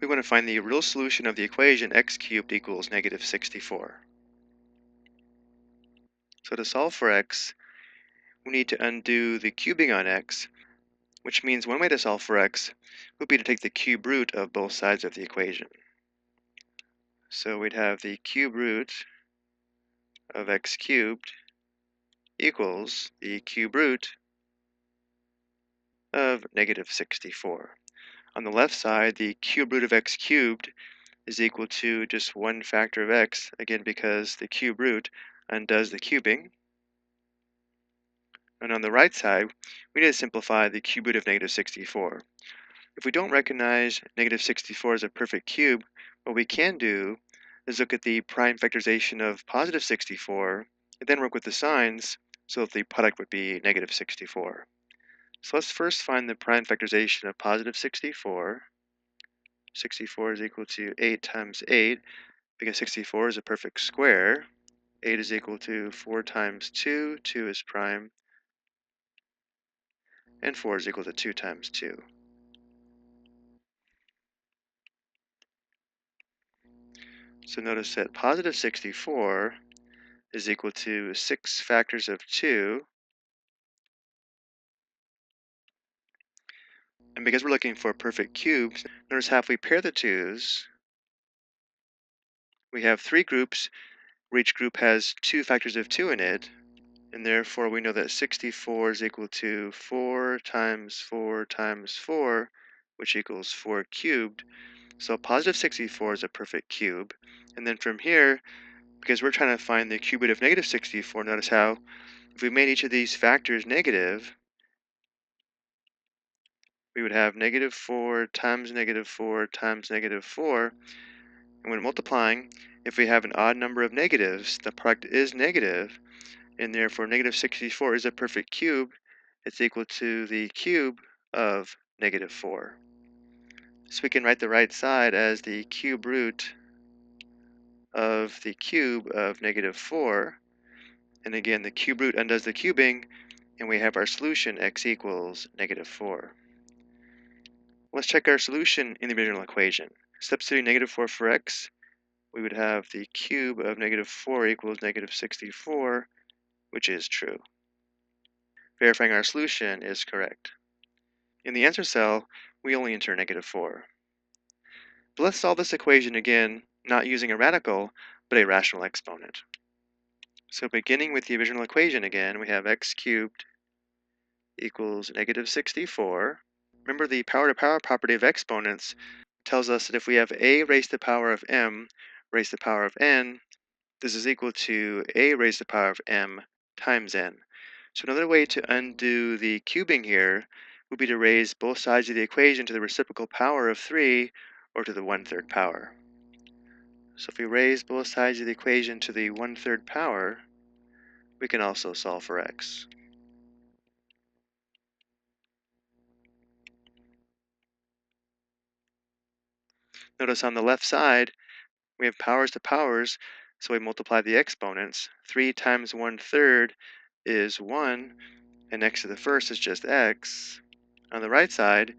we want to find the real solution of the equation x cubed equals negative 64. So to solve for x, we need to undo the cubing on x, which means one way to solve for x would be to take the cube root of both sides of the equation. So we'd have the cube root of x cubed equals the cube root of negative 64. On the left side, the cube root of x cubed is equal to just one factor of x, again because the cube root undoes the cubing. And on the right side, we need to simplify the cube root of negative 64. If we don't recognize negative 64 as a perfect cube, what we can do is look at the prime factorization of positive 64 and then work with the signs so that the product would be negative 64. So let's first find the prime factorization of positive 64. 64 is equal to 8 times 8 because 64 is a perfect square. 8 is equal to 4 times 2, 2 is prime, and 4 is equal to 2 times 2. So notice that positive 64 is equal to 6 factors of 2. And because we're looking for perfect cubes, notice how if we pair the 2's, we have 3 groups where each group has 2 factors of 2 in it. And therefore we know that 64 is equal to 4 times 4 times 4, which equals 4 cubed. So positive 64 is a perfect cube. And then from here, because we're trying to find the cube root of negative 64, notice how if we made each of these factors negative, we would have negative 4 times negative 4 times negative 4. And when multiplying, if we have an odd number of negatives, the product is negative, and therefore negative 64 is a perfect cube. It's equal to the cube of negative 4. So we can write the right side as the cube root of the cube of negative 4. And again, the cube root undoes the cubing, and we have our solution x equals negative 4. Let's check our solution in the original equation. Substituting negative 4 for x, we would have the cube of negative 4 equals negative 64, which is true. Verifying our solution is correct. In the answer cell, we only enter negative 4. But let's solve this equation again, not using a radical, but a rational exponent. So beginning with the original equation again, we have x cubed equals negative 64. Remember, the power-to-power property of exponents tells us that if we have a raised to the power of m raised to the power of n, this is equal to a raised to the power of m times n. So another way to undo the cubing here would be to raise both sides of the equation to the reciprocal power of 3 or to the 1/3 power. So if we raise both sides of the equation to the 1/3 power, we can also solve for x. Notice on the left side, we have powers to powers, so we multiply the exponents. 3 times 1/3 is 1, and x to the first is just x. On the right side,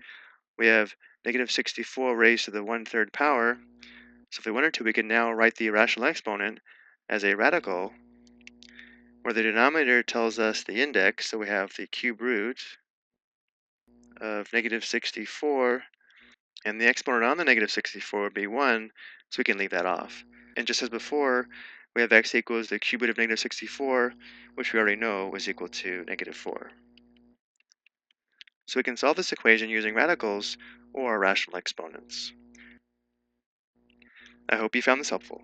we have negative 64 raised to the 1/3 power. So if we wanted to, we can now write the irrational exponent as a radical, where the denominator tells us the index, so we have the cube root of negative 64, and the exponent on the negative 64 would be 1, so we can leave that off. And just as before, we have x equals the cube root of negative 64, which we already know was equal to negative 4. So we can solve this equation using radicals or rational exponents. I hope you found this helpful.